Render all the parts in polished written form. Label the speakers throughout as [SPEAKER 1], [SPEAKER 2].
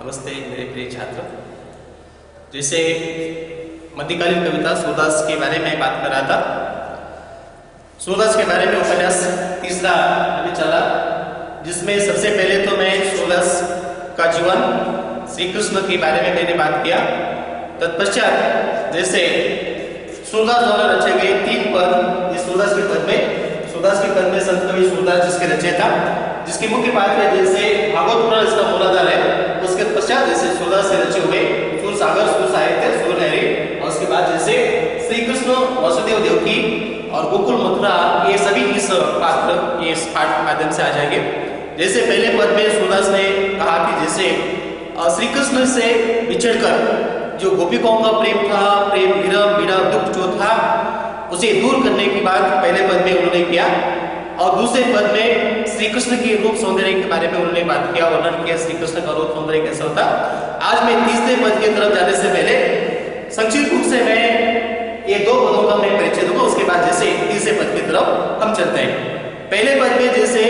[SPEAKER 1] नमस्ते मेरे प्रिय छात्र। जैसे मध्यकालीन कविता सूरदास के बारे में बात कर रहा था। सूरदास के बारे में उपन्यास तीसरा अभी चला, जिसमें सबसे पहले तो मैं सूरदास का जीवन, श्री कृष्ण के बारे में मैंने बात किया। तत्पश्चात जैसे सूरदास द्वारा रचे गए 3 पद, इस सूरदास के पद में संत कवि सूरदास जिसके रचयिता, जिसकी मुख्य बात है जैसे भागवत पुराण इसका मूलाधार है। उसके पश्चात जैसे सूरदास से रचे हुए सूर सागर, सूर साहित्य, सूर लहरी, और उसके बाद जैसे श्री कृष्ण, वासुदेव देवकी और गोकुल मथुरा, ये सभी इस पाठ के माध्यम से आ जाएंगे। जैसे पहले पद में सूरदास ने कहा कि जैसे श्री कृष्ण से बिछड़कर जो गोपिकाओं का प्रेम था, प्रेम विरह पीड़ा दुख जो था, उसे दूर करने की बात पहले पद में उन्होंने किया। और दूसरे पद में श्री कृष्ण के रूप सौंदर्य के बारे में उन्होंने बात किया, वर्णन किया श्री कृष्ण का रूप सौंदर्य कैसा होता। आज मैं तीसरे पद की तरफ जाने से पहले संक्षिप्त रूप से मैं ये 2 पदों का मैं परिचय दूंगा, उसके बाद जैसे तीसरे पद की तरफ हम चलते हैं। पहले पद में जैसे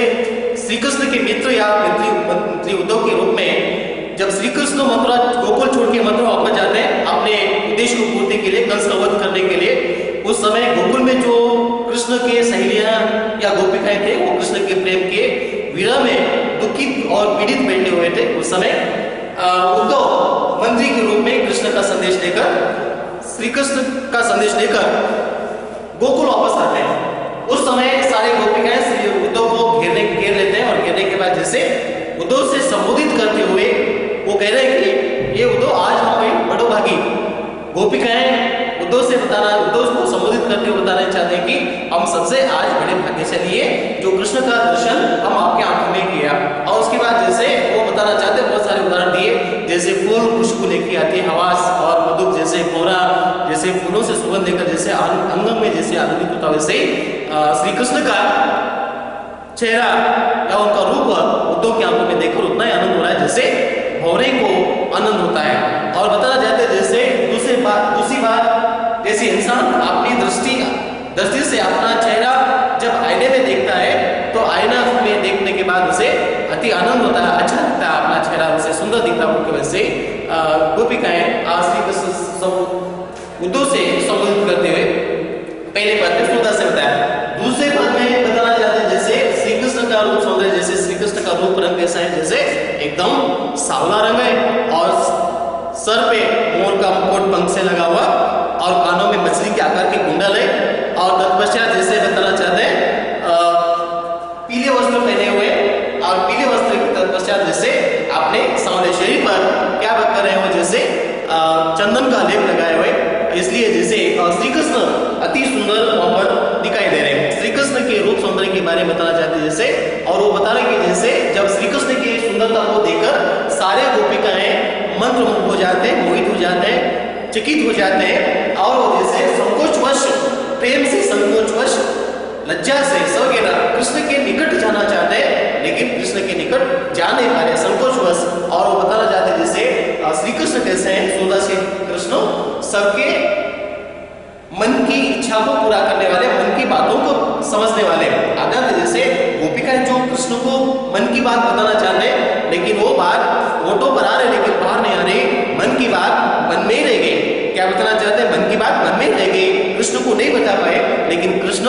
[SPEAKER 1] श्री कृष्ण के मित्र या मंत्री उद्धव के रूप में जब श्री कृष्ण मथुरा गोकुल छोड़ के मथुरा वापस जाते हैं अपने उद्देश्य को पूर्ति के लिए, कंस का वध करने के लिए, उस समय गोकुल में जो कृष्ण के सहेलियां या गोपिकाएं थे, वो कृष्ण के प्रेम के विरह में दुखित और पीड़ित बैठे हुए थे। उस समय उद्धव मंत्री के रूप में कृष्ण का संदेश लेकर, श्री कृष्ण का संदेश लेकर गोकुल वापस आते हैं। उस समय सारे गोपिकाएं श्री उद्धव को घेर लेते हैं, और घेरने के बाद जैसे उद्धव से संबोधित करते हुए वो कह रहे हैं कि ये उद्धव, आज हम बड़ो भागी। गोपिकाएं उद्धव को संबोधित करके बताना चाहते हैं कि हम सबसे आज बड़े भाग्यशाली है जो कृष्ण का दर्शन हम आपके आंखों में किया। और उसके बाद जैसे वो बताना चाहते हैं, बहुत सारे उदाहरण दिए, जैसे फूल खुशबू लेके आती है हवास, और मधुक जैसे कोहरा, जैसे फूलों से सुगंध लेकर जैसे अंगम में जैसे आनंदित होता, वैसे श्री कृष्ण का चेहरा या उनका रूप उद्धव की आंखों में देखकर उतना ही आनंद हो रहा है जैसे भौरे को आनंद होता है। और बताना चाहते हैं जैसे दूसरी बात जैसे इंसान अपनी दृष्टि से अपना चेहरा जब आईने में देखता है तो आईना में देखने के बाद उसे अति आनंद होता है, अच्छा लगता है, अपना चेहरा उसे सुंदर दिखता है। उनकी वजह से गोपिकाएं श्री कृष्ण उद्धव से संबोधित करते हुए पहले पद में सूरदास से बताया। दूसरे पद में बताना चाहते हैं जैसे श्री कृष्ण का रूप सौंदर्य, जैसे श्री कृष्ण का रूप रंग कैसा है, जैसे एकदम सावला रंग है, और सर पे मोर का मुकुट पंख से लगा हुआ, और कानों में मछली के आकार के कुंडल है। और तत्पश्चात जैसे बताना चाहते हैं पीले वस्त्र पहने हुए, और पीले वस्त्र के तत्पश्चात जैसे अपने सांवले शरीर पर क्या कर रहे हो, जैसे चंदन का लेप लगाए हुए, इसलिए जैसे श्री कृष्ण अति सुंदर वहां पर दिखाई दे रहे हैं। श्री कृष्ण के रूप सौंदर्य के बारे में बताना चाहते हैं जैसे, और वो बता रहे कि जैसे जब श्री कृष्ण की सुंदरता को देखकर सारे गोपिकाएं मंत्रमुग्ध हो जाते हैं, मोहित हो जाते हैं, चकित हो जाते हैं, और वो जैसे संकोचवश, प्रेम से संकोचवश, लज्जा से वगैरह कृष्ण के निकट जाना चाहते हैं, लेकिन कृष्ण के निकट जा नहीं पा रहे, संकोचवश। और वो बताना चाहते हैं जैसे श्री कृष्ण कैसे हैं, सूरदास के कृष्ण सबके मन की इच्छा को पूरा करने वाले, मन की बातों को समझने वाले। अगर जैसे गोपिकाएं जो कृष्ण को मन की बात बताना चाहते हैं, लेकिन वो बात ओटो पर आ रहे लेकिन बाहर नहीं आ रही, मन की बात मन में ही रह गई। क्या बताना चाहते हैं, मन की बात मन में रह गई, कृष्ण को नहीं बता पाए। लेकिन कृष्ण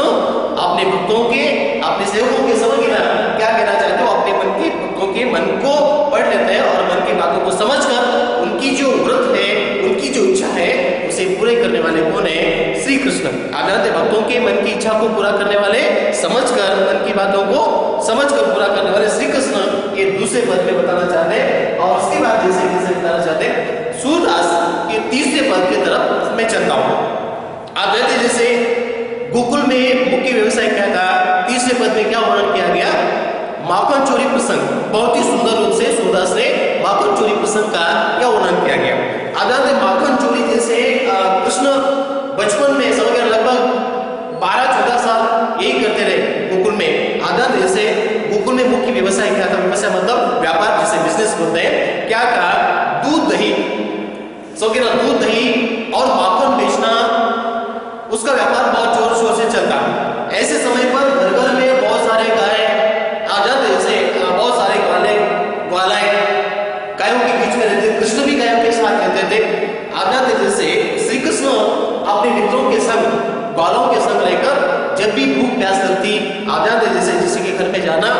[SPEAKER 1] अपने भक्तों के, अपने सेवकों के समझ क्या कहना चाहते हो, अपने मन के भक्तों के मन को पढ़ लेते हैं, और मन की बातों को समझकर उनकी जो व्रत है, उनकी जो इच्छा है, उसे पूरे करने वाले कौन है, श्री कृष्ण। अगर भक्तों के मन की इच्छा को पूरा करने वाले, समझकर मन की बातों को समझकर पूरा करने वाले श्री कृष्ण, ये दूसरे पद में बताना चाहते हैं। और उसके बाद जैसे बताना चाहते हैं सूरदास के तीसरे पद की तरफ मैं चलता हूं। आप कहते जैसे गोकुल में मुख्य व्यवसाय क्या था, तीसरे पद में क्या वर्णन किया गया, माखन चोरी प्रसंग। बहुत ही सुंदर रूप से सूरदास ने माखन चोरी प्रसंग का क्या वर्णन किया गया। अगर माखन चोरी जैसे कृष्ण बचपन में समझ लगभग 12-14 साल यही करते रहे गोकुल में। आदर जैसे गोकुल में मुख्य व्यवसाय क्या था, व्यवसाय मतलब व्यापार, जैसे बिजनेस बोलते हैं, क्या था, दूध दही दूध दही और माखन बेचना, उसका व्यापार बहुत जोर शोर से चलता। ऐसे समय पर घर घर में बहुत सारे गाय आ जाते, जैसे बहुत सारे ग्वालाएं गायों के बीच में रहते जाना,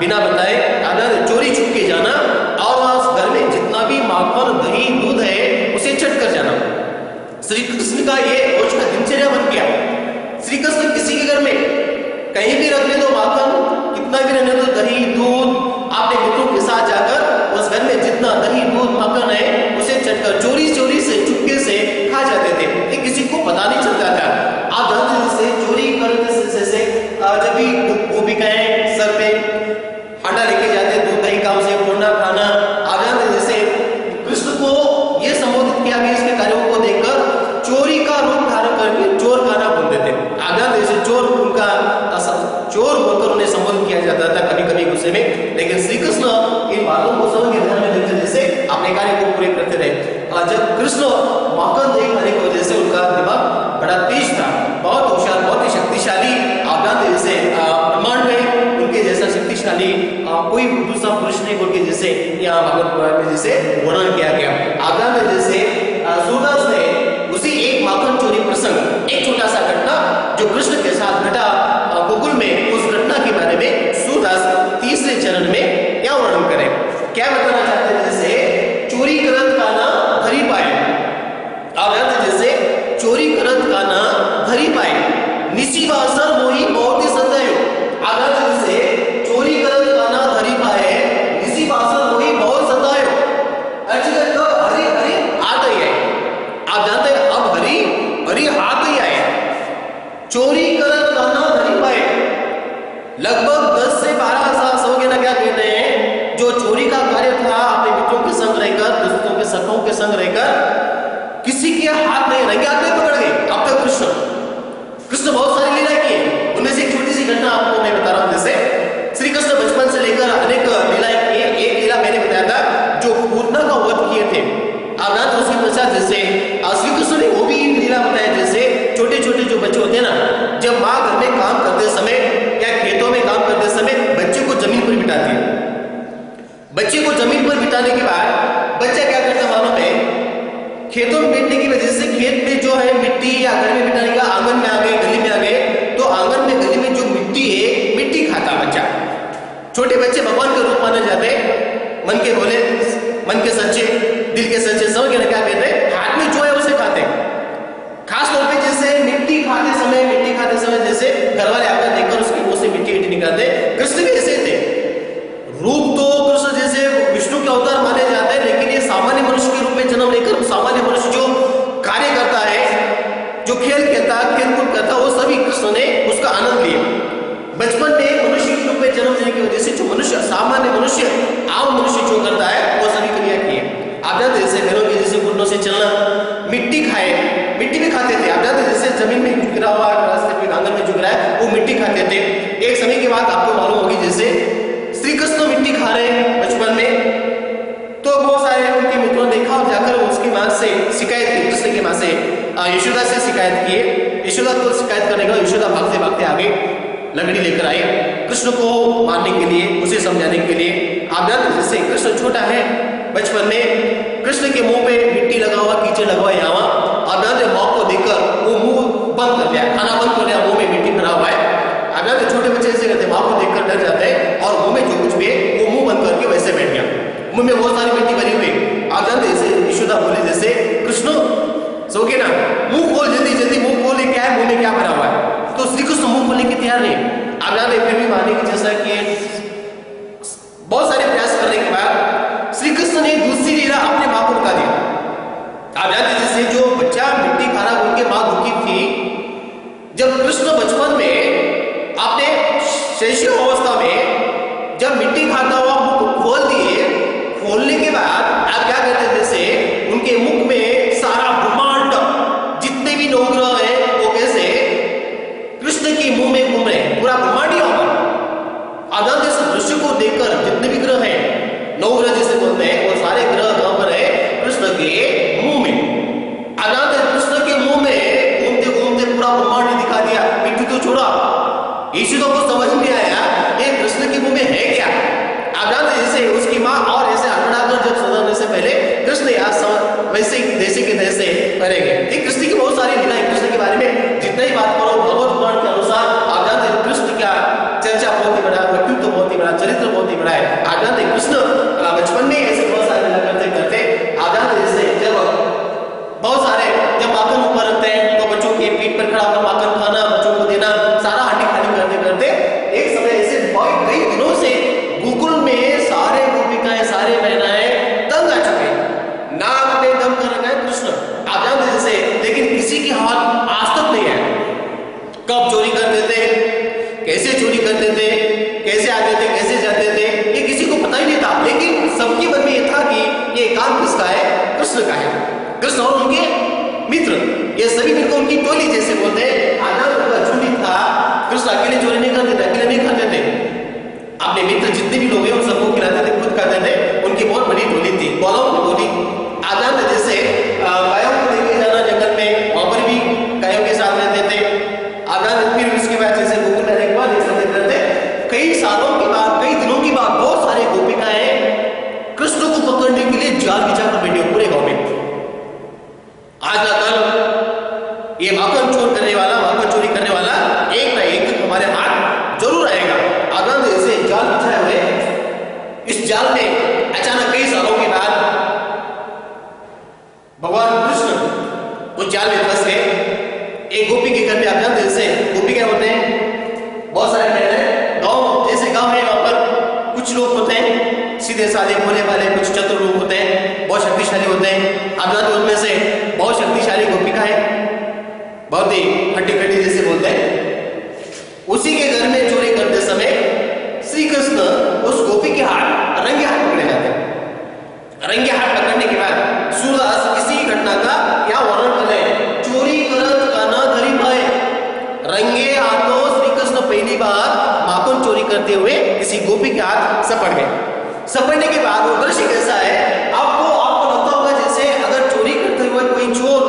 [SPEAKER 1] बिना बताए अगर चोरी छुप के जाना, और वहां घर में जितना भी माखन दही दूध है उसे चट कर जाना। श्री कृष्ण का ये रोज का दिनचर्या बन गया। श्री कृष्ण किसी के घर में कहीं भी रख ले दो माखन, कितना भी रहने दो दही दूध, अपने मित्रों के साथ जाकर उस घर में जितना दही दूध माखन है उसे चटकर चोरी चोरी से चुपके से खा जाते थे। ये किसी को पता नहीं चलता था। आप जानते से चोरी करते से जब भी वो भी कहें सर पे हांडा लेके जाते दूध दही का उसे फोड़ना खाना। आप जानते जैसे कृष्ण को ये संबोधित किया गया इसके कार्यों को देखकर चोरी का रूप धारण करके चोर खाना बोलते थे। आप जानते जैसे चोर उनका चोर बोलकर उन्हें संबोधित किया जाता था कभी कभी गुस्से में, लेकिन श्री कृष्ण इन बातों को समझ के ध्यान में लेकर जैसे अपने कार्य को पूरे करते रहे। जब कृष्ण माखन दही खाने की वजह से उनका दिमाग बड़ा तेज था, बहुत होशियार, बहुत ही शक्तिशाली। आप जानते जैसे ब्रह्मांड में उनके जैसा शक्तिशाली कोई दूसरा पुरुष नहीं बोल के जैसे यहाँ भागवत पुराण में जैसे वर्णन किया गया। आप जानते जैसे सूरदास ने उसी एक माखन चोरी प्रसंग, एक छोटा सा घटना जो कृष्ण के साथ घटा गोकुल में, उस घटना के बारे में सूरदास तीसरे चरण में क्या वर्णन करें, क्या बताना चाहते हैं। जैसे चोरी करत का ना धरी पाए, आप जानते जैसे चोरी करत का ना धरी पाए, निसी बासर मोही बहुत ही सतायो। आप जानते जैसे चोरी करत का ना धरी पाए, निसी बासर मोही बहुत सतायो। अर्जुन तो हरि हरि आ गई है। आप जानते हैं अब हरि हरि आ गई है। चोरी करत का ना धरी पाए, लगभग 10 से 12 साल हो गए ना, क्या कहते हैं, जो चोरी का कार्य था अपने मित्रों के संग रहकर, दोस्तों के सखों के संग रहकर किसी के हाथ नहीं, रंगे हाथ नहीं पकड़ गए। अब तक कृष्ण बहुत सारी लीला की है, उनमें से एक छोटी सी घटना आपको मैं बता रहा हूं। जैसे श्री कृष्ण बचपन से लेकर अनेक लीलाएं की है। एक लीला मैंने बताया था जो पूतना का वध किए थे। आप जानते उसके पश्चात जैसे श्री कृष्ण ने वो भी लीला बताया, जैसे छोटे छोटे जो बच्चे होते हैं ना, जब माँ घर में काम करते समय या खेतों में काम करते समय बच्चे को जमीन पर बिठाती है। बच्चे को जमीन पर बिठाने के बाद बच्चा क्या करता मालूम है, खेतों में बैठने की वजह से खेत में जो है मिट्टी या घर में बिठाने का, आंगन में आ गए, गली में आ गए, तो आंगन में गली में जो मिट्टी है, मिट्टी खाता बच्चा। छोटे बच्चे भगवान के रूप माने जाते, मन के भोले, मन के सच्चे, दिल के सच्चे, समझ के ना क्या कहते हैं, हाथ में जो है उसे खाते। खास तौर पे जैसे मिट्टी खाते समय जैसे घर वाले आकर देखकर उसके मुंह से मिट्टी निकालते। कृष्ण भी ऐसे थे। रूप तो कृष्ण जैसे विष्णु के अवतार माने जाते हैं, लेकिन ये सामान्य मनुष्य के रूप में जन्म लेकर सामान्य मनुष्य जो कार्य करता है, जो खेल खेलता, खेलकूद करता, वो सभी कृष्ण ने उसका आनंद लिया। बचपन में मनुष्य के रूप में जन्म लेने की वजह से जो मनुष्य, सामान्य मनुष्य, आम मनुष्य जो करता है वो सभी क्रिया किए। आप जानते जैसे घरों के जैसे घुटनों से चलना, मिट्टी खाए, मिट्टी भी खाते थे। आप जानते जैसे जमीन में गिरा हुआ रास्ते पे आंगन में झुक रहा है वो मिट्टी खाते थे। एक समय के बाद आपको मालूम होगी जैसे श्री कृष्ण मिट्टी खा रहे हैं बचपन में, तो बहुत सारे उनके मित्रों ने देखा और जाकर उसकी मां से शिकायत की, कृष्ण की मां से, यशोदा से शिकायत किए। यशोदा को शिकायत करने का यशोदा भागते भागते आगे लकड़ी लेकर आए कृष्ण को मारने के लिए, उसे समझाने के लिए। आप जानते जैसे कृष्ण छोटा है, बचपन में कृष्ण के मुंह पे मिट्टी लगा हुआ, कीचड़ लगा हुआ यहाँ, आप जानते माँ को देखकर वो मुंह बंद कर लिया, खाना बंद कर लिया, मुंह में मिट्टी भरा हुआ है। आप जानते छोटे बच्चे ऐसे करते, माँ को देखकर डर जाते हैं और मुंह में जो कुछ भी है वो मुंह बंद करके वैसे बैठ गया, मुंह में बहुत सारी मिट्टी भरी हुई। आप जानते जैसे यशोदा बोले जैसे कृष्ण सो गए ना, मुंह खोल, जल्दी जल्दी मुंह खोले, क्या है मुंह में क्या भरा हुआ है। तो श्री कृष्ण मुंह खोलने की तैयार नहीं। आप जानते फिर भी मारने की जैसा कि बहुत सारे प्रयास करने के बाद श्री कृष्ण ने दूसरी लीला अपने मां को बता दी। आप जानते जैसे जो बच्चा मिट्टी खाना बोल के मां दुखी थी, जब कृष्ण बचपन में अपने शैशव अवस्था में जब मिट्टी खाता हुआ मुख को खोल दिए, खोलने के बाद आप क्या कहते जैसे उनके मुख में सारा ब्रह्मांड, जितने भी नवग्रह है वो कैसे कृष्ण के मुंह में घूम रहे, पूरा ब्रह्मांड ही होगा। आप जानते इस दृश्य को देखकर जितने भी ग्रह हैं, नवग्रह जिसे बोलते हैं, वो सारे ग्रह कहां पर है, कृष्ण के मुंह में। आप जानते कृष्ण के मुंह में घूमते घूमते पूरा ब्रह्मांड दिखा दिया, मिट्टी तो छोड़ा। यशोदा को समझ नहीं आया ये कृष्ण के मुंह में है क्या। आप जानते जैसे उसकी माँ और ऐसे हड़बड़ाकर जब सुनाने से पहले कृष्ण याद वैसे जैसे के तैसे करेंगे। एक कृष्ण की बहुत सारी लीला है, कृष्ण के बारे में जितना ही बात करो भगवत पुराण के अनुसार आप जानते कृष्ण क्या चर्चा बहुत ही बड़ा व्यक्तित्व तो बहुत ही बड़ा, चरित्र बहुत ही बड़ा है। आप जानते हैं कृष्ण बचपन में ऐसे बहुत सारे लीला करते करते, आप जानते जैसे जब बहुत सारे जब माखन ऊपर रखते हैं तो बच्चों के पीठ पर खड़ा होकर माखन खाना, बच्चों को देना, सारा हांडी खाली करते करते एक समय ऐसे कई दिनों से गोकुल में सारे गोपिकाएं, सारे बहनाएं तंग आ चुके, नाक में दम कर रखा है कृष्ण, आप जानते जैसे, लेकिन किसी की हाथ आज तक नहीं है। कब चोरी कर देते, कैसे चोरी करते थे, कैसे आते थे, कैसे जाते थे, ये किसी को पता ही नहीं था। लेकिन सबके मन में ये था कि ये काम किसका है, कृष्ण का है। कृष्ण और उनके मित्र, ये सभी मिलकर उनकी टोली जैसे बोलते हैं। आनंद उनका झुंड था। कृष्ण अकेले चोरी नहीं करते थे, अकेले नहीं खाते थे, अपने मित्र जितने भी लोग हैं उन सबको खिलाते थे, खुद खाते थे। उनकी बहुत बड़ी टोली थी, गौलों की टोली। आजाद जैसे गायों को लेके जाना जंगल में, वहां पर भी गायों के साथ रहते थे। आजाद फिर उसके बाद जैसे गोकुल रहने के बाद रहते, कई सालों के बाद, कई दिनों के बाद बहुत सारे गोपिकाएं कृष्ण को पकड़ने के लिए जाल बिछा कर बैठे पूरे गांव में। आज ना कल ये माखन चोर करने वाला, माखन चोरी करने वाला एक ना एक हमारे हाथ जरूर आएगा। आनंद ऐसे जाल बिछाए हुए, इस जाल में अचानक कई सालों के बाद भगवान कृष्ण उस जाल में फंस गए। एक गोपी के घर में आप जानते जैसे गोपी क्या होते हैं, बहुत सारे बहनें, गांव जैसे गांव है, वहां पर कुछ लोग होते हैं सीधे साधे भोले वाले, कुछ चतुर लोग होते हैं, बहुत शक्तिशाली होते हैं। आप जानते उनमें से बहुत शक्तिशाली गोपिका है, बहुत ही खट्टी खट्टी जैसे बोलते हैं। उसी के घर में चोरी करते समय श्री कृष्ण उस गोपी के हाथ रंगे हाथ पकड़े जाते हैं। रंगे हाथ पकड़ने के बाद सूरदास इसी घटना का क्या वर्णन कर रहे हैं, चोरी करत का न धरी भय, रंगे हाथों श्री कृष्ण पहली बार माखन चोरी करते हुए किसी गोपी के हाथ सपड़ गए। सपड़ने के बाद वो दृश्य कैसा है, आपको लगता होगा जैसे अगर चोरी करते हुए कोई चोर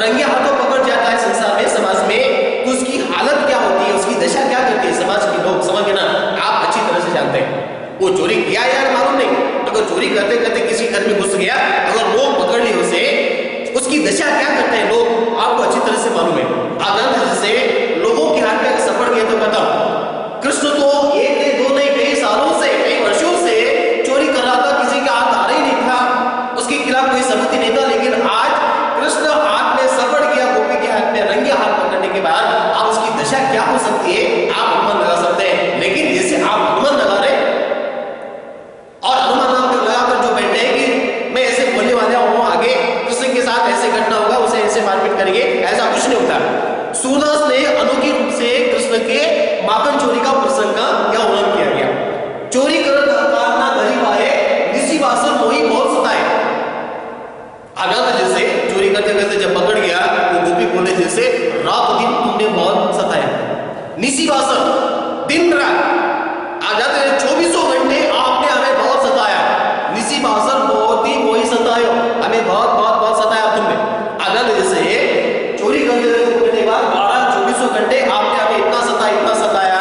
[SPEAKER 1] रंगे हाथों पकड़ जाता है संसार में, समाज में, तो उसकी हालत क्या होती है, उसकी दशा क्या करती है समाज के लोग, समझ ना, आप अच्छी तरह से जानते हैं। वो चोरी किया यार मालूम नहीं, अगर चोरी करते करते किसी घर में घुस गया, अगर लोग पकड़ लिए उसे, उसकी दशा क्या करते हैं लोग, आपको अच्छी तरह से मालूम है। आनंद जैसे लोगों के हाथ में सपड़ गए तो बताओ, कृष्ण तो एक नहीं दो नहीं कई सालों से, कई वर्षों से चोरी कर रहा था, किसी के हाथ आ रही नहीं था, उसके खिलाफ कोई सबूत ही नहीं था। लेकिन आज कृष्ण हाथ में सपड़ गया, गोपी के हाथ में रंगे हाथ पकड़ने के बाद आप उसकी दशा क्या हो सकती है आप अनुमान लगा सकते हैं। लेकिन जैसे आप अनुमान लगा रहे और अनुमान लगाकर जो बैठे हैं कि मैं ऐसे बोलने वाला हूं, आगे कृष्ण के साथ ऐसे घटना होगा, उसे ऐसे मारपीट करेंगे, ऐसा कुछ नहीं होता। सूरदास ने अनोखी रूप से कृष्ण के माखन चोरी का प्रसंग का क्या वर्णन किया गया। चोरी कर ना गरीब आए, निसी वासर मोही बहुत सताए। आजाद जैसे चोरी करते करते जब पकड़ गया तो गोपी बोले जैसे रात दिन तुमने बहुत सताया, निसी वासर दिन रात, आजाद 24 घंटे आपने हमें बहुत सताया, निसी वासर बहुत ही मोही सतायो, हमें बहुत बहुत बहुत सताया तुमने। आजाद जैसे चोरी करते के बाद 12-24 घंटे आपने हमें इतना सताया,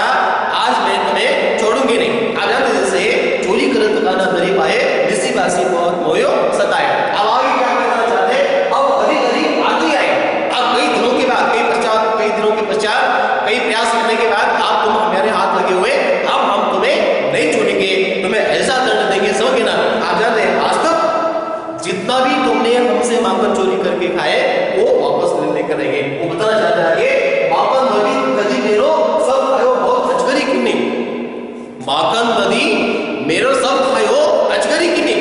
[SPEAKER 1] आज मैं तुम्हें छोड़ूंगी नहीं। आजाद जैसे चोरी करत का ना दरी पाए, निसी वासी बहुत मोयो सताया। अब आगे क्या कहना चाहते हैं, अब कभी आती आए, अब कई दिनों के बाद, कई दिनों के पश्चात, कई प्रयास करने के बाद आप तुम हमारे हाथ लगे हुए, अब हम तुम्हें नहीं छोड़ेंगे, तुम्हें ऐसा दंड देंगे, समझे ना। आजाद आज तक जितना भी तुमने हमसे माखन चोरी करके खाए वो वापस लेकर रहेंगे। वो बताना चाहता है ये माखन नदी मेरो सब खायो बहुत अजगरी किन्नी, माखन नदी मेरो सब खायो अजगरी किन्नी,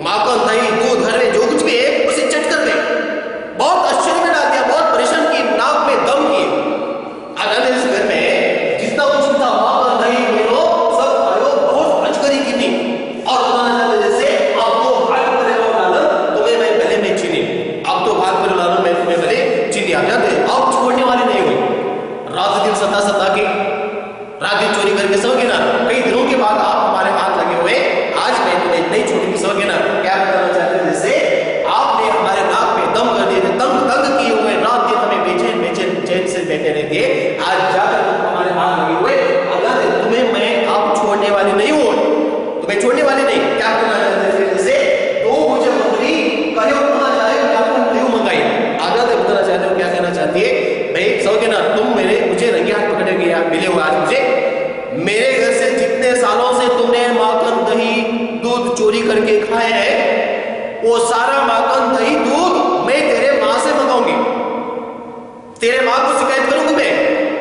[SPEAKER 1] माखन दही दूध घर में जो कुछ भी है उसे चट कर दे, बहुत आश्चर्य में डाल दिया, बहुत परेशान की, नाक में दम किए। आजाद इस घर में जितना कुछ था माखन दही मेरो सब खायो बहुत अजगरी किन्नी, और बताना चाहते जैसे अब तो भाग पर तुम्हें मैं गले में चीनी, अब तो भाग पर लालू मैं तुम्हें गले चीनी। आ जाते अब छोड़ने वाले नहीं हुए, रात दिन सता के, रात दिन चोरी करके सो गए ना, कई दिनों के बाद आप हमारे हाथ लगे हुए, आज मैं तुम्हें नहीं छोड़ूंगी, सो गए ना। क्या बताना चाहते हैं जैसे आपने हमारे नाक में दम कर दिए, तंग किए, चोरी करके खाए हैं वो सारा माखन दही दूध मैं तेरे मां से मंगाऊंगी। तेरे मां को शिकायत करूंगी मैं,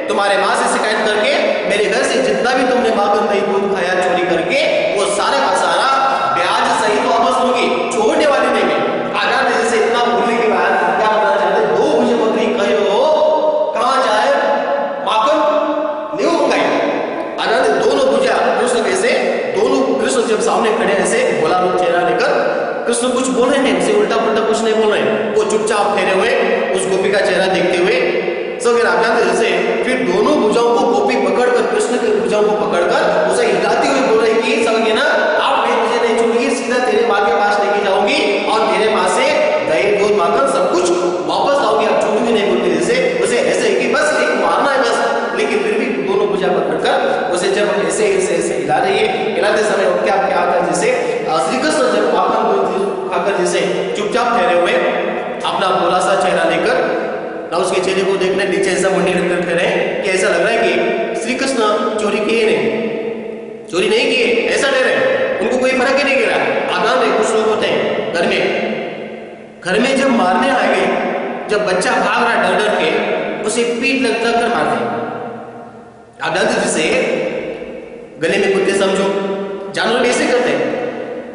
[SPEAKER 1] तुम्हारे मां से शिकायत करके मेरे घर से जितना भी तुमने माखन दही दूध खाया चोरी करके वो सारा का सारा ब्याज सहित वापस लूंगी, छोड़ने वाली नहीं मैं। आजाद जैसे इतना बोलने के बाद क्या बताना चाहते, दो मुझे बकरी कहे हो कहां जाए माखन नहीं मंगाई। आजाद दोनों भुजा कृष्ण कैसे, दोनों कृष्ण जब सामने खड़े ऐसे बोला रूप चेहरा लेकर, कृष्ण कुछ बोल रहे हैं, उसे उल्टा पुल्टा कुछ नहीं बोल रहे, वो चुपचाप ठहरे हुए उस गोपी का चेहरा देखते हुए सो आप जानते जैसे। फिर दोनों भुजाओं को गोपी पकड़कर कृष्ण की भुजाओं को पकड़कर उसे हिलाती हुई बोल रही कि समझे ना, आप मुझे नहीं छोड़ेगी, सीधा तेरे माँ के पास लेके जाऊंगी और तेरे माँ से दही दूध माखन सब कुछ वापस लाऊंगी, आप छोड़ूंगी नहीं बोलती जैसे। उसे ऐसे ही कि बस एक मारना है बस, लेकिन फिर भी दोनों भुजा पकड़कर उसे जब ऐसे ऐसे ऐसे हिला रही है, हिलाते समय क्या क्या कर जैसे श्री कृष्ण जब माखन खाकर जैसे चुपचाप ठहरे हुए अपना भोला सा चेहरा लेकर ना उसके चेहरे को देखने नीचे ऐसा मुंडी रखकर ठहरे कि ऐसा लग रहा है कि श्री कृष्ण चोरी किए नहीं, चोरी नहीं किए, ऐसा ठहरे, उनको कोई फर्क ही नहीं गिरा। आगाम में कुछ लोग होते हैं घर में जब मारने आएंगे, जब बच्चा भाग रहा डर डर के उसे पीठ लग कर मारते हैं। आप जानते जिसे गले में कुत्ते समझो, जानवर भी ऐसे करते हैं।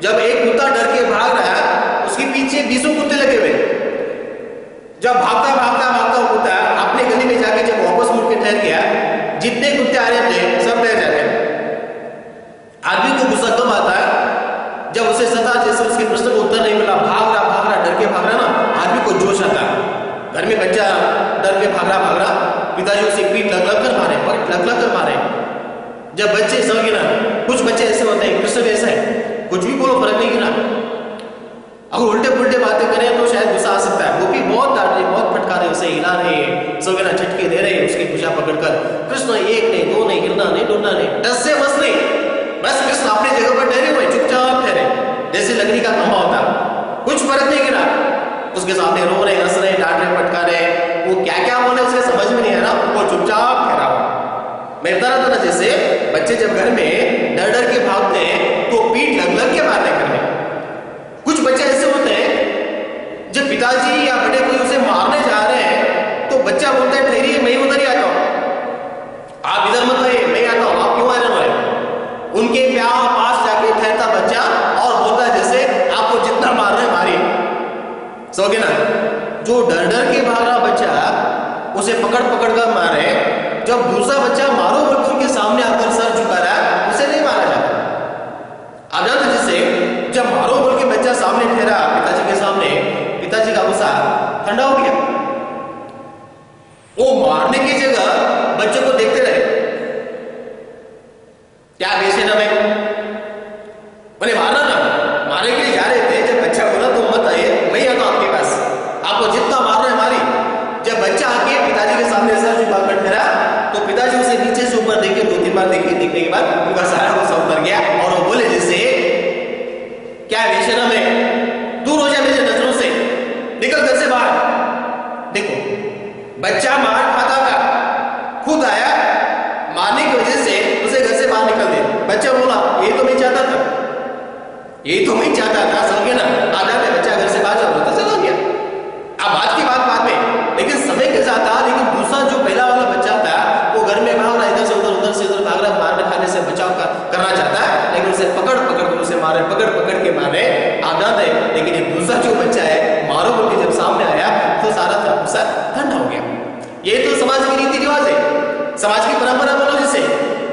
[SPEAKER 1] जब एक कुत्ता डर के भाग रहा है उसके पीछे 20 कुत्ते लगे हुए, जब भागता भागता भागता कुत्ता अपने गली में जाके जब वापस मुड़ के ठहर गया, जितने कुत्ते आ रहे थे सब ठहर जाते हैं। आदमी को गुस्सा कब आता है जब उसे सता जैसे उसके प्रश्न को उत्तर नहीं मिला, भाग रहा डर के भाग रहा ना, आदमी को जोश आता है। घर में बच्चा डर के भाग रहा, पिताजी उसे पीठ लग कर मारे, लग कर मारे। जब बच्चे समझे ना, कुछ बच्चे ऐसे होते हैं, कृष्ण ऐसा है, कुछ भी बोलो फर्क नहीं गिरा, अगर उल्टे पुल्टे बातें करें तो शायद गुस्सा आ सकता है। वो भी बहुत डांट रहे, बहुत फटका रहे, उसे हिला रहे, सोगेना झटके दे रहे उसकी भुजा पकड़कर। कृष्ण एक नहीं, दो नहीं, गिरना नहीं, डूबना नहीं, 10 से बस नहीं, बस कृष्ण अपनी जगह पर ठहरे हुए, चुपचाप ठहरे, जैसे लकड़ी का खंभा होता, कुछ फर्क नहीं गिरा। उसके सामने रो रहे, हंस रहे, डांट रहे, फटका रहे, वो क्या क्या बोले उसे समझ में नहीं आ रहा, वो चुपचाप ठहरा हुआ। मैं बता रहा था जैसे बच्चे जब घर में डर डर के भागते हैं तो पीठ लग के मारते घर में। कुछ बच्चे ऐसे होते हैं जब पिताजी या बड़े कोई उसे मारने जा रहे हैं तो बच्चा बोलता है ठहरिए मैं उधर ही आता हूं, आप इधर मत आइए, मैं आता हूं, आप क्यों आ रहे हो। उनके प्यार पास जाके ठहरता बच्चा और बोलता है जैसे आपको जितना मार रहे मारिए, समझे ना। जो डर डर के भाग रहा बच्चा उसे पकड़ पकड़ कर मारे, जब दूसरा बच्चा मारो बच्चों के सामने आकर सर झुका रहा है उसे नहीं मारा जाता। आप जानते जैसे जब मारो बोल के बच्चा सामने ठहरा पिताजी के सामने, पिताजी का गुस्सा ठंडा हो गया, वो मारने की जगह बच्चों को देखते रहे, क्या बेचे ना मैं बोले मारना ना, मारने के लिए जा रहे थे। जब बच्चा बोला तो मत आइए, मैं आता हूं आपके पास, आपको जितना मार रहे मारी। जब बच्चा आके पिताजी के सामने सर झुकाकर ठहरा तो पिताजी उसे नीचे से ऊपर देखे, 2-3 बार देखने के बाद उनका सारा गुस्सा उतर गया और वो बोले जैसे क्या बेचना में, दूर हो जा मेरे नजरों से, निकल घर से बाहर। देखो बच्चा मार खाता था, खुद आया मारने की वजह से उसे घर से बाहर निकल दे। बच्चा बोला ये तो मैं चाहता था, ये तो मैं चाहता था, समझे ना। आधा में बच्चा घर से बाहर जाता चला गया। अब बात की बात बाद में, लेकिन समय के साथ था, लेकिन दूसरा जो पहला वाला बच्चा था वो घर में भाग रहा, इधर से उधर भाग रहा, मारने खाने से बचाव करना चाहता है, लेकिन उसे पकड़ पकड़ कर उसे मारे, पकड़ पकड़ के मारे, आजाद है। लेकिन ये दूसरा जो बच्चा है मारो बोल के जब सामने आया तो सारा गुस्सा ठंडा हो गया। ये तो समाज की रीति रिवाज है, समाज की परंपरा बोलो जिसे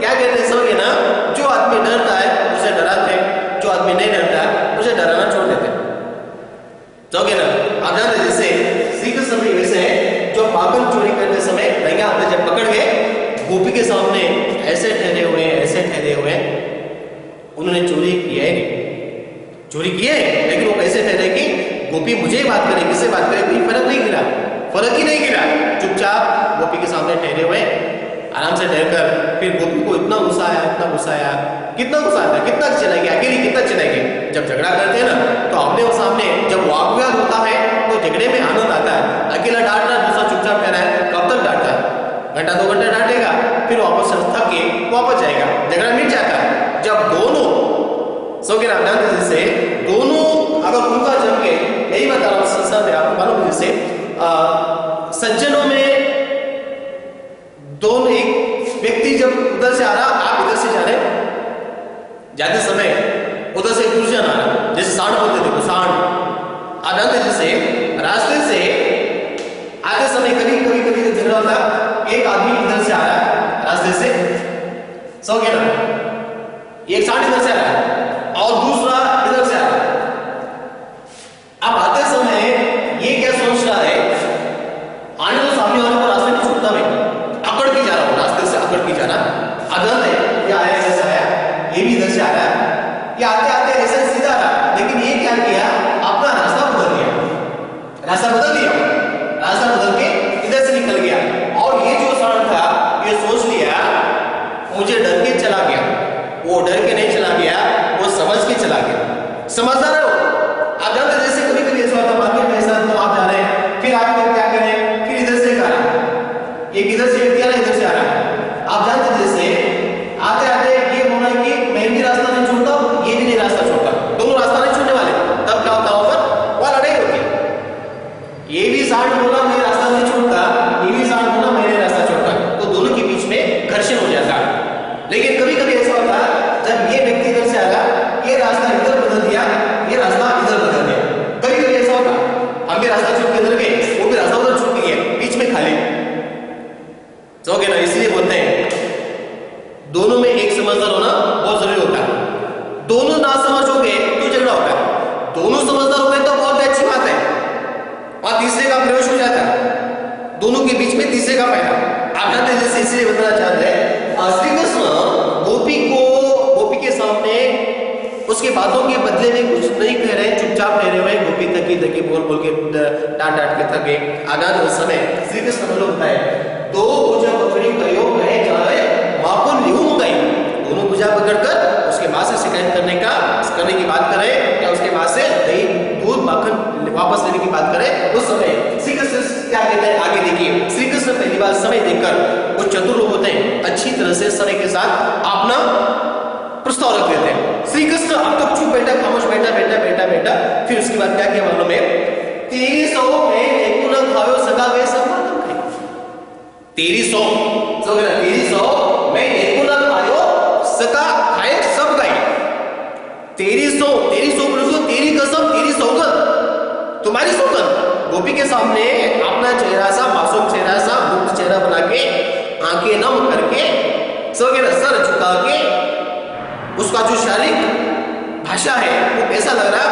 [SPEAKER 1] क्या कहते हैं, समझे ना। जो आदमी डरता है उसे डराते, जो आदमी नहीं डरता है उसे डराना छोड़ देते, समझे ना। आप जानते जैसे श्री कृष्ण भी वैसे है, जो माखन चोरी करते समय रंगा हाथ जब पकड़ गए, गोपी के सामने ऐसे ठहरे हुए, ऐसे ठहरे हुए, उन्होंने चोरी किया है नहीं, चोरी किए लेकिन वो कैसे ठहरे कि गोपी मुझे ही बात करे, किससे बात करे, कोई फर्क नहीं गिरा, फर्क ही नहीं गिरा, चुपचाप गोपी के सामने ठहरे हुए, आराम से ठहरकर। फिर गोपी को इतना गुस्सा आया, इतना गुस्सा आया, कितना गुस्सा आता है, कितना चिल्लाएगी, अकेली कितना चिल्लाएगी। जब झगड़ा करते हैं ना तो अपने और सामने जब वाद विवाद होता है तो झगड़े में आनंद आता है। अकेला डांट रहा, दूसरा चुपचाप ठहरा है, कब तक डांटा है, घंटा 2 घंटा डांटेगा, फिर वापस थक के वापस जाएगा, झगड़ा मिट जाता है। जब दोनों सो के नाम जैसे दोनों अगर उनका जम के, यही बता रहा हूँ संसार में आपको मालूम, जैसे सज्जनों में दोनों, एक व्यक्ति जब उधर से आ रहा, आप इधर से जा रहे, जाते समय उधर से दुर्जन आ रहा, जैसे सांड बोलते थे, सांड आप जानते, जैसे रास्ते से आते समय कभी कभी कभी तो झगड़ा होता, एक आदमी इधर से आ रहा है रास्ते से, सो क्या ना, एक सांड इधर से आ रहा है और दूसरा इधर से आ रहा है। अब आते समय ये क्या सोच रहा है, आने तो सामने वाले को रास्ते में छूटता मैं, अकड़ के जा रहा हूँ, रास्ते से अकड़ के जा रहा, अदल है, ये आया इधर से आया, ये भी इधर से आ रहा है, ये आते आते ऐसे सीधा रहा, लेकिन ये क्या किया, अपना रास्ता बदल दिया, रास्ता बदल दिया, रास्ता बदल के इधर से निकल गया। और ये जो सांड था, ये सोच लिया मुझे डर के चला गया, वो डर के नहीं चला गया, वो समझ के चला गया। समझदार है वो। आप जानते जैसे कभी कभी ऐसा होता है मार्केट में, ऐसा तो आप जा रहे हैं, फिर आप क्या करें, फिर इधर से आ रहा है, एक इधर से व्यक्ति आ रहा है, इधर से आ रहा है, आप जानते जैसे आते आते ये होना है कि मैं भी रास्ता नहीं छोड़ता, ये भी नहीं रास्ता छोड़ता, दोनों रास्ता नहीं छोड़ने वाले, तब क्या होता होगा, वह लड़ाई होगी, ये भी सांड बोला मैं रास्ता नहीं छोड़ता, ये भी सांड बोला मैंने रास्ता छोड़ता, तो दोनों के बीच में घर्षण हो जाता। लेकिन कभी कभी ऐसा होता है जब ये व्यक्ति इधर से आया, ये रास्ता इधर बदल दिया, ये रास्ता इधर बदल दिया, कभी कभी ऐसा होता, हम भी रास्ता छोड़ के इधर गए, वो भी रास्ता उधर छोड़ के गए, बीच में खाली तो ना। इसलिए बोलते हैं दोनों में एक समझदार होना बहुत जरूरी होता है। दोनों ना समझ हो गए तो झगड़ा होता है, दोनों समझदार हो गए तो बहुत अच्छी बात है, और तीसरे का प्रवेश हो जाता है, दोनों के बीच में तीसरे का पैदा। आप जानते हैं जैसे इसलिए बताना चाहते हैं, श्री कृष्ण गोपी के सामने उसकी बातों के बदले में कुछ नहीं कह रहे, चुपचाप ठहरे हुए, गोपी थकी थकी बोल बोल के डांट डांट के थके। आगाज उस समय श्री कृष्ण बोलो बताए, दो भुजा पकड़ी कयो गए जाए माखन लिहूं गई, दोनों भुजा पकड़कर उसके मां से शिकायत करने की बात करें, या उसके मां से दही दूध माखन वापस लेने की बात करें। उस समय श्री कृष्ण क्या कहते हैं, आगे देखिए। श्री कृष्ण पहली बार समय देखकर वो चतुर लोग होते हैं, अच्छी तरह से समय के साथ अपना प्रस्ताव रख देते हैं। श्री कृष्ण अब तक चुप बैठा, खामोश बैठा बैठा बैठा बैठा, फिर उसके बाद क्या किया मालूम है, 1300 में एक न खाओ सगा वे सब मालूम है, 1300 में एक न खाओ सगा खाए सब गए, 1300 बोलो, तेरी कसम तेरी सौगंध, तुम्हारी सौगंध। गोपी के सामने अपना चेहरा सा, मासूम चेहरा सा, मुक्त चेहरा बना के, आंखें नम करके, सर झुका के, उसका जो शारीरिक भाषा है वो कैसा लग रहा,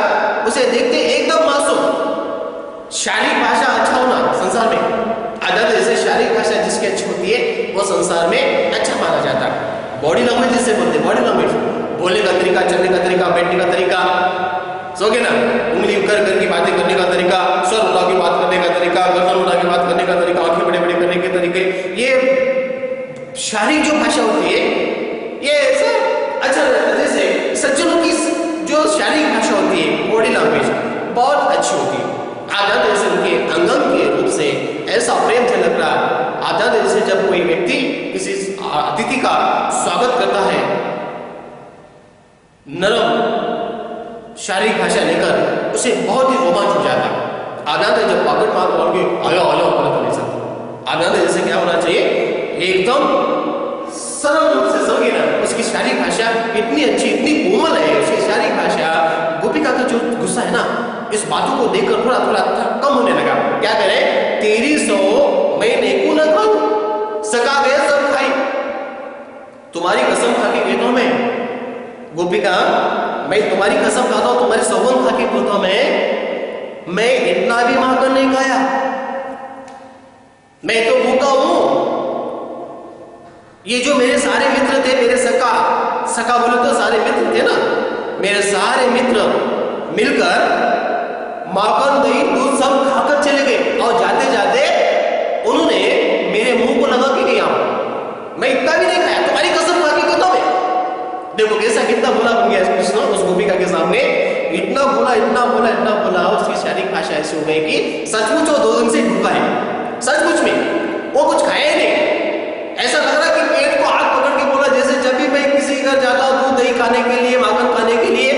[SPEAKER 1] उसे देखते एकदम मासूम। शारीरिक भाषा अच्छा होना संसार में आदत, जैसे शारीरिक भाषा जिसकी अच्छी होती है वो संसार में अच्छा माना जाता है। बॉडी लैंग्वेज जिसे बोलते हैं, बॉडी लैंग्वेज, बोलने का तरीका, चलने का तरीका, बैठने का तरीका, सोगे ना, उंगली कर करके बातें करने का तरीका, स्वर उठा के बात करने का तरीका, गर्दन उठा के बात करने का तरीका, आंखें बड़े बड़े करने के तरीके, ये शारीरिक जो भाषा होती है ये ऐसा अच्छा लगता है। जैसे सज्जनों की जो शारीरिक भाषा होती है, बॉडी लैंग्वेज बहुत अच्छी होती है। आजाद जैसे उनके अंगन के रूप से ऐसा प्रेम से लग रहा। आजाद जैसे जब कोई व्यक्ति किसी अतिथि का स्वागत करता है, नरम शारीरिक भाषा लेकर, उसे बहुत ही रोमांच हो जाता है। आजाद जब पॉकेट मार बोल के आयो आयो बोला नहीं सकता। आजाद जैसे क्या होना चाहिए, एकदम सरल रूप से समझे ना, उसकी शारीरिक भाषा इतनी अच्छी, इतनी कोमल है उसकी शारीरिक भाषा। गोपिका का जो गुस्सा है ना, इस बातों को देखकर थोड़ा थोड़ा कम होने लगा। क्या करें, 1300 मैं नेकू न खाऊं, सका गए सब खाई, तुम्हारी कसम खा के कहता हूं मैं गोपिका, मैं तुम्हारी कसम खाता हूं, तुम्हारी सौगंध खा के कहता हूं मैं इतना भी माखन नहीं खाया, मैं तो भूखा हूं। ये जो मेरे सारे मित्र थे, मेरे सका बोले तो सारे मित्र थे ना, मेरे सारे मित्र मिलकर माखन दही दूध सब खाकर चले गए, और जाते जाते उन्होंने मेरे मुंह को लगा के गया, मैं इतना भी नहीं खाया, तुम्हारी कसम खा के कहता हूं मैं। देखो कैसा कितना भोला बन गया कृष्ण उस गोपिका के सामने, इतना भोला, उसकी शारीरिक भाषा ऐसी हो गई कि सचमुच वो 2 दिन से भूखा है, सचमुच में वो कुछ खाया ही नहीं। ऐसा लग रहा कि पेट को हाथ पकड़ के बोला, जैसे जब भी मैं किसी घर जाता हूं दूध दही खाने के लिए, माखन खाने के लिए,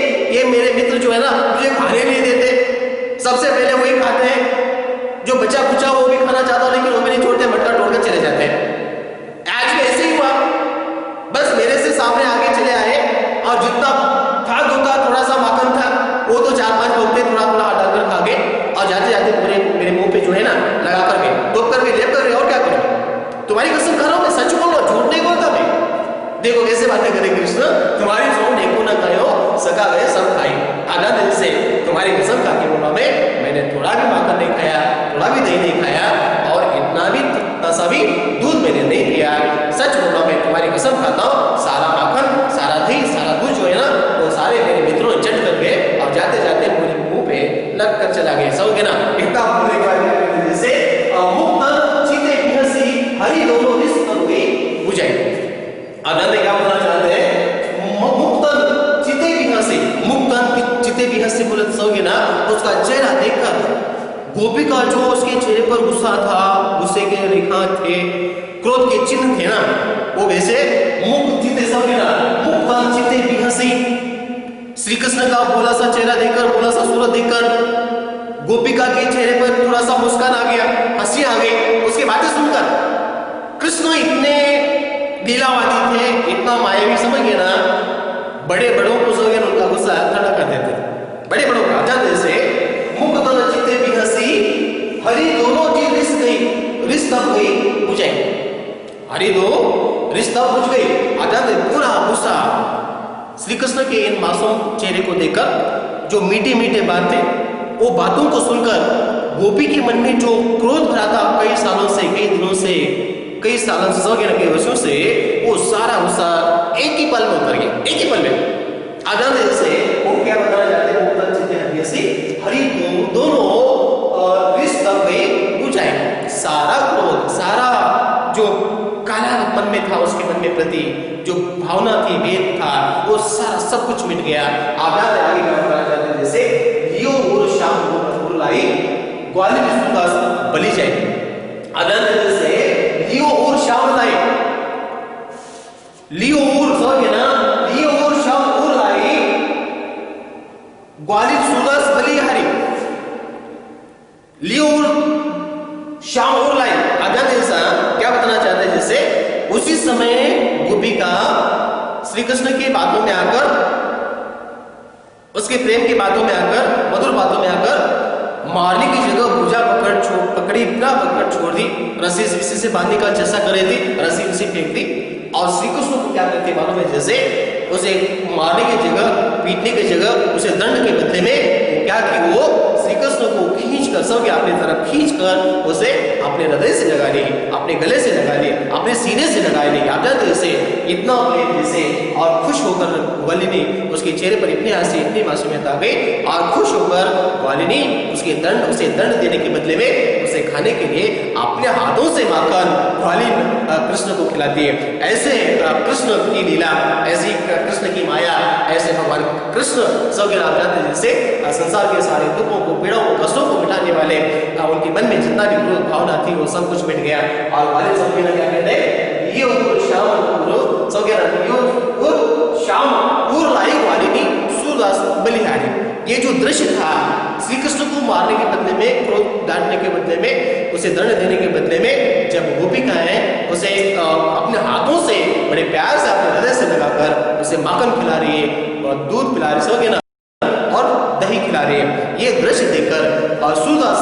[SPEAKER 1] गोपिका जो उसके चेहरे पर गुस्सा था, गुस्से के रेखा थे, क्रोध के चिन्ह थे ना, वो वैसे मुक्त चित्ते सब ना मुक्त चित्ते भी हंसी। श्री कृष्ण का भोला सा चेहरा देखकर, भोला सा सूरत देखकर गोपिका के चेहरे पर थोड़ा सा मुस्कान आ गया, हंसी आ गई। उसकी बातें सुनकर कृष्ण इतने लीलावादी थे, इतना मायावी, समझ गए ना, बड़े बड़ों को समझ गए उनका गुस्सा ठंडा कर देते, बड़े बड़ों का जाते से मुक्त चित्ते भी हंसी, हरि दोनों चीज रिस गई, रिस तब गई बुझाई, हरि दो रिस तब बुझ गई। आजाद पूरा गुस्सा श्री कृष्ण के इन मासूम चेहरे को देखकर, जो मीठे मीठे बातें, वो बातों को सुनकर गोपी के मन में जो क्रोध भरा था कई सालों से, कई दिनों से, कई सालों से, कई वर्षों से, वो सारा गुस्सा एक ही पल में उतर गया, एक ही पल में। आजाद से वो क्या बताना चाहते हैं, हरि दोनों रिस तब गई बुझाई। सारा क्रोध, सारा जो काला मन में था, उसके मन में प्रति जो भावना थी, वेद था, वो सारा सब कुछ मिट गया। आजाद आगे क्या बताना चाहते हैं, जैसे लियो और शाम लाई ग्वालियर विष्णुदास बलि जाए। आजाद से लियो और शाम लाई, लियो और समझे ना, लियो और शाम और लाई ग्वालियर सुदास बलि हरि, लियो और शाम और लाई। आजाद ऐसा क्या बताना चाहते हैं, जैसे उसी समय गोपिका श्री कृष्ण की बातों में आकर, उसके प्रेम की बातों में आकर, मधुर बातों में आकर मारने की जगह भुजा पकड़ी, बिना पकड़ छोड़ दी, रस्सी से बांधने का चेष्टा कर रही थी, रस्सी उसी फेंक दी। और श्री कृष्ण को क्या करते मालूम है, जैसे उसे मारने की जगह, पीटने की जगह, उसे दंड के बदले में क्या कि वो श्री कृष्ण को खींच कर, सबके अपनी तरफ खींच कर उसे अपने हृदय से लगा ली, अपने गले से लगा ली, अपने सीने से लगा ली। आप जानते से इतना प्रेम जैसे, और खुश होकर वालिनी, उसके चेहरे पर इतनी हंसी, इतनी मासूमियत आ गई, और खुश होकर वालिनी उसे दंड देने के बदले में उसे खाने के लिए अपने हाथों से माखन वालिनी कृष्ण को खिलाती है। ऐसे कृष्ण की लीला, ऐसी कृष्ण की माया, ऐसे भगवान कृष्ण सब आप जानते हैं, जैसे संसार के सारे दुखों को, पीड़ों को, कष्टों को मिटाने वाले, उनके मन में जितना भी क्रोध भावना थी वो सब कुछ मिट गया। और वाले सब क्या कहते हैं, ये शाम शाम पूर्व लाई वालिनी सूरदास बलिहारी। ये जो दृश्य था, श्री कृष्ण को मारने के बदले में, क्रोध डांटने के बदले में, उसे दंड देने के बदले में, जब गोपिकाएं उसे अपने हाथों से बड़े प्यार से अपने हृदय से लगाकर उसे माखन खिला रही है और दूध पिला रही, समझे ना, और दही खिला रही है। ये दृश्य देखकर सूरदास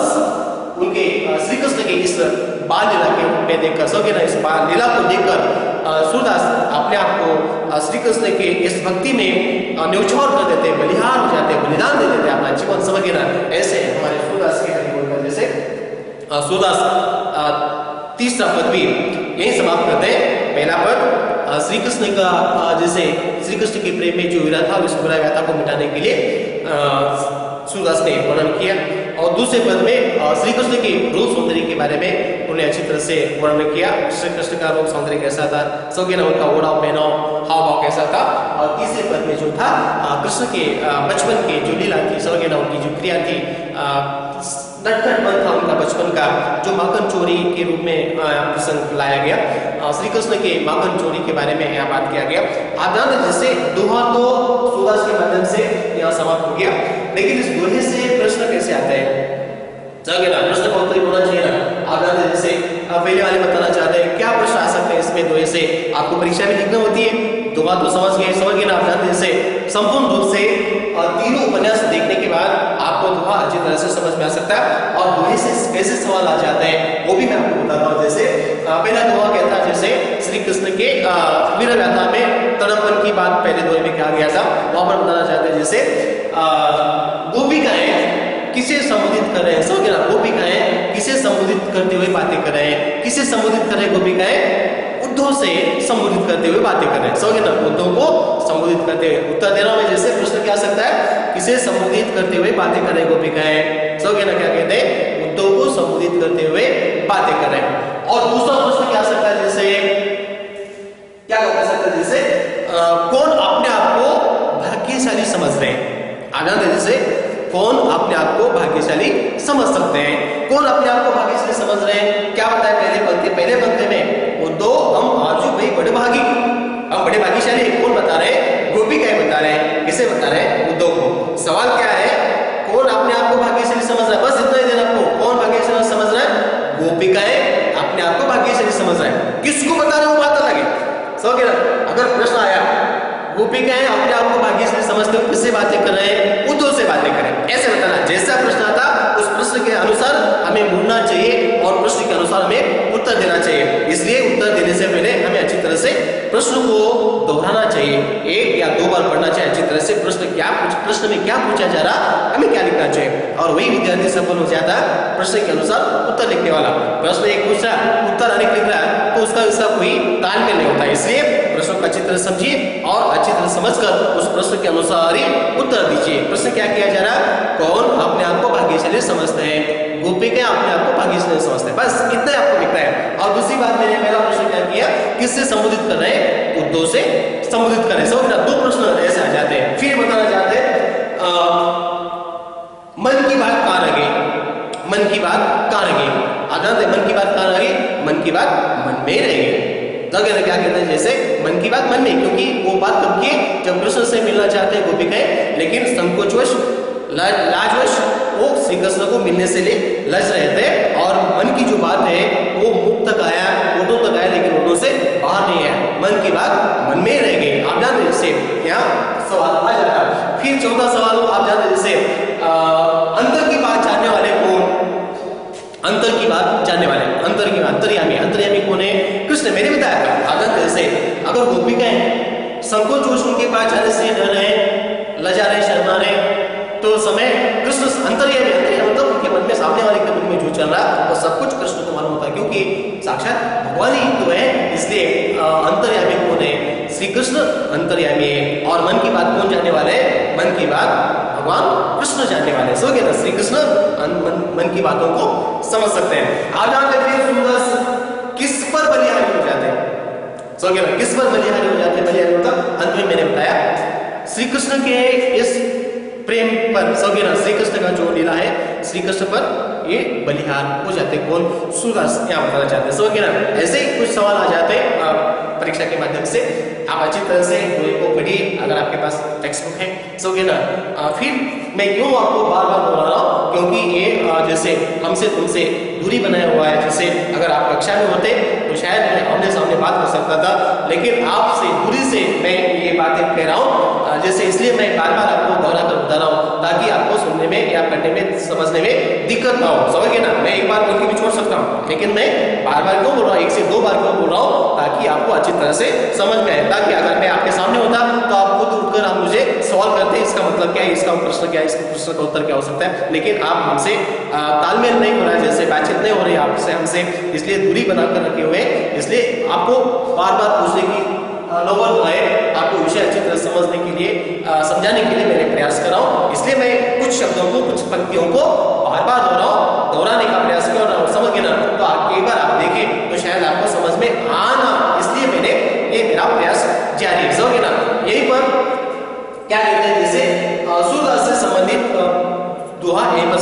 [SPEAKER 1] उनके श्री कृष्ण के इस बाल लीला के में देखकर, समझे ना, इस बाल लीला को देखकर सूरदास अपने आप को श्री कृष्ण के इस भक्ति में न्यौछावर कर देते, बलिहार हो जाते, बलिदान दे देते अपना जीवन, समझे ना। ऐसे हमारे सूरदास के हरि बोल, जैसे सूरदास तीसरा पद भी यही समाप्त करते हैं। पहला पद श्री कृष्ण का, जैसे श्री कृष्ण के प्रेम में जो विरह था, उस बुरा व्यथा को मिटाने के लिए सूरदास ने वर्णन किया। और दूसरे पद में श्री कृष्ण के रूप सौंदर्य के बारे में उन्हें अच्छी तरह से वर्णन किया। श्री कृष्ण का रूप सौंदर्य कैसा था, सौगे ना, उनका ओढ़ाव पहनाव, हाव भाव कैसा था। और तीसरे पद में जो था कृष्ण के बचपन के जो लीला थी, सौगे ना, उनकी जो क्रिया थी, नटखट मन था उनका बचपन का, जो माखन चोरी के रूप में प्रसंग लाया गया। श्री कृष्ण के माखन चोरी के बारे में यहाँ बात किया गया। आदान जैसे दोहा तो सूरदास के माध्यम से यहाँ समाप्त हो गया, लेकिन इस दोहे से प्रश्न कैसे आता है, प्रश्न का उत्तर होना चाहिए ना। आदान जैसे पहले वाले बताना चाहते हैं क्या प्रश्न आ सकते हैं इसमें दोहे से, आपको परीक्षा में लिखना होती है। दोहा तो समझ गए ना आप जानते, जैसे संपूर्ण रूप से तीनों उपन्यास देखने के बाद आपको दोहा अच्छी तरह से समझ में आ सकता है। और दोहे से कैसे सवाल आ जाते हैं वो भी मैं आपको बताता हूँ। जैसे पहला दोहा कहता है, जैसे श्री कृष्ण के विरह गाथा में तड़पन की बात पहले दोहे में कहा गया था, वहां पर बताना चाहते हैं, जैसे गोपिकाएं किसे संबोधित कर रहे हैं, समझ गए ना, गोपिकाएं किसे संबोधित करते हुए बातें कर रहे हैं, किसे संबोधित कर रहे हैं गोपिकाएं, उद्धव से संबोधित करते हुए बातें कर रहे हैं, समझे ना, उद्धव को संबोधित करते हुए। उत्तर देना में जैसे प्रश्न क्या आ सकता है, किसे संबोधित करते हुए बातें कर रहे हैं गोपिकाएं, समझे ना, क्या कहते हैं, उद्धव को संबोधित करते हुए बातें कर रहे हैं। और दूसरा प्रश्न क्या आ सकता है, जैसे क्या कह सकता है, जैसे कौन अपने आप को भाग्यशाली समझ रहे हैं। आनंद जैसे कौन अपने आप को भाग्यशाली समझ सकते हैं? कौन अपने आप को भाग्यशाली समझ रहे हैं? क्या बताया पहले पंक्ति में? वो दो हम आजू भाई बड़े भागी, हम बड़े भाग्यशाली। कौन बता रहे हैं? गोपिकाएं बता रहे हैं। किसे बता रहे हैं? उद्धव को। सवाल क्या है? कौन अपने आप को भाग्यशाली समझ रहा है? बस इतना ही देना आपको। कौन भाग्यशाली समझ रहा है? गोपिकाएं अपने आप को भाग्यशाली समझ रहा है। किसको बता रहे हो? बात अलग है। समझ गए ना? अगर प्रश्न आया गोपिकाएं अपने आप को भाग्यशाली समझते हो, किससे बातें कर रहे हैं? उद्धव से बातें करें, ऐसे बताना। जैसा प्रश्न आता उस प्रश्न के अनुसार हमें बोलना चाहिए और प्रश्न के अनुसार हमें उत्तर देना चाहिए। इसलिए उत्तर देने से पहले हमें अच्छी तरह से प्रश्न को दोहराना चाहिए, 1 या 2 बार पढ़ना चाहिए अच्छी तरह से। प्रश्न में क्या पूछा जा रहा, हमें क्या लिखना चाहिए, और वही विद्यार्थी सफल हो जाता प्रश्न के अनुसार उत्तर लिखने वाला। प्रश्न एक पूछ रहा, उत्तर अनेक लिख रहा है, तो उसका कोई तालमेल नहीं होता। इसलिए प्रश्न को अच्छी तरह समझिए और अच्छी तरह समझकर उस प्रश्न के अनुसार ही उत्तर दीजिए। प्रश्न क्या किया जा रहा है? कौन अपने आप को भाग्यशाली समझते हैं? गोपिकाएं अपने आप को भाग्यशाली समझते हैं। बस इतना ही आपको लिखना है। और दूसरी बात, मैंने पहला प्रश्न क्या किया? किससे संबोधित कर रहे हैं? उद्धव से संबोधित कर रहे हैं। समझ रहे? 2 प्रश्न ऐसे आ जाते हैं। फिर बताना चाहते हैं मन की बात कहाँ रह गई? मन की बात कहाँ रह गई? आप जानते हैं मन की बात कहाँ रह गई? मन की बात मन में रह गई। तो क्या कहते हैं? जैसे मन की बात मन में, क्योंकि वो बात कब की? जब कृष्ण से मिलना चाहते हैं गोपिकाएं, लेकिन संकोचवश लाजवश वो श्री कृष्ण को मिलने से लज रहे थे, और मन की जो बात है वो मुख तक आया, ओठों तक आया, लेकिन ओठों से बाहर नहीं आया। मन की बात मन में रह गई। आप जानते हैं इससे यहाँ सवाल आ जाता है। फिर चौथा सवाल आप जानते हैं, जैसे अंतर की बात जानने वाले कौन? अंतर की बात जानने वाले, अंतर्यामी कौन है? कृष्ण। मैंने बताया आप जानते हैं, जैसे अगर गोपिकाएं संकोच उनके पास जाने से डर रहे, लजा रहे, शर्मा रहे, तो समय कृष्ण अंतर्यामी मतलब उनके मन में, सामने वाले के मन में जो चल रहा है वो सब कुछ कृष्ण को मालूम होता है, क्योंकि साक्षात भगवान ही तो है। इसलिए अंतर्यामी कौन है? श्री कृष्ण अंतर्यामी है। और मन की बात कौन जानने वाले हैं? मन की बात भगवान कृष्ण जानने वाले। सो गया ना? श्री कृष्ण मन की बातों को समझ सकते हैं। आप जानते हैं सूरदास किस पर बलिहारी हो जाते हैं? सो गया ना? किस पर बलिहारी हो जाते हैं? बलिहारी मतलब अंत में मैंने बताया श्री कृष्ण के इस प्रेम पर। समझे ना? श्री कृष्ण का जो लीला है, श्री कृष्ण पर ये बलिहार हो जाते। कौन? सूरदास यहाँ बताना चाहते हैं। समझे ना? ऐसे ही कुछ सवाल आ जाते हैं परीक्षा के माध्यम से। आप अच्छी तरह से को पढ़िए अगर आपके पास टेक्स्ट बुक है। समझे ना? फिर मैं क्यों आपको बार बार बोल रहा हूँ, क्योंकि ये जैसे हमसे तुमसे दूरी बनाया हुआ है। जैसे अगर आप कक्षा में होते तो शायद मैं आमने सामने बात कर सकता था, लेकिन आपसे दूरी से मैं ये बातें कह रहा हूँ। जैसे इसलिए मैं बार बार आपको दोहरा कर बता रहा हूँ, ताकि आपको सुनने में या पढ़ने में, समझने में दिक्कत ना हो। समझ गए ना? मैं एक बार बोल के भी छोड़ सकता हूँ, लेकिन मैं बार बार क्यों बोल रहा हूँ? 1 से 2 बार क्यों बोल रहा हूँ? ताकि आपको अच्छी तरह से समझ में आए। ताकि अगर मैं आपके सामने होता तो आप खुद उठकर आप मुझे सवाल करते, इसका मतलब क्या है, इसका प्रश्न क्या है, इसका प्रश्न का उत्तर क्या हो सकता है। लेकिन आप हमसे तालमेल नहीं हो रहा है, जैसे बातचीत नहीं हो रही आपसे हमसे, इसलिए दूरी बनाकर रखे हुए। इसलिए आपको बार बार पूछने की नौबत आए, आपको विषय अच्छी तरह समझने के लिए, समझाने के लिए मैंने प्रयास कर रहा हूँ। इसलिए मैं कुछ शब्दों को, कुछ पंक्तियों को बार बार दोहराने का प्रयास कर रहा हूँ। समझ गए ना? तो आप एक बार आप देखें तो शायद आपको समझ में आना, इसलिए मैंने ये मेरा प्रयास जारी है। समझ गए ना? यही पर क्या कहते हैं, जैसे सूरदास से संबंधित दोहा यहीं पर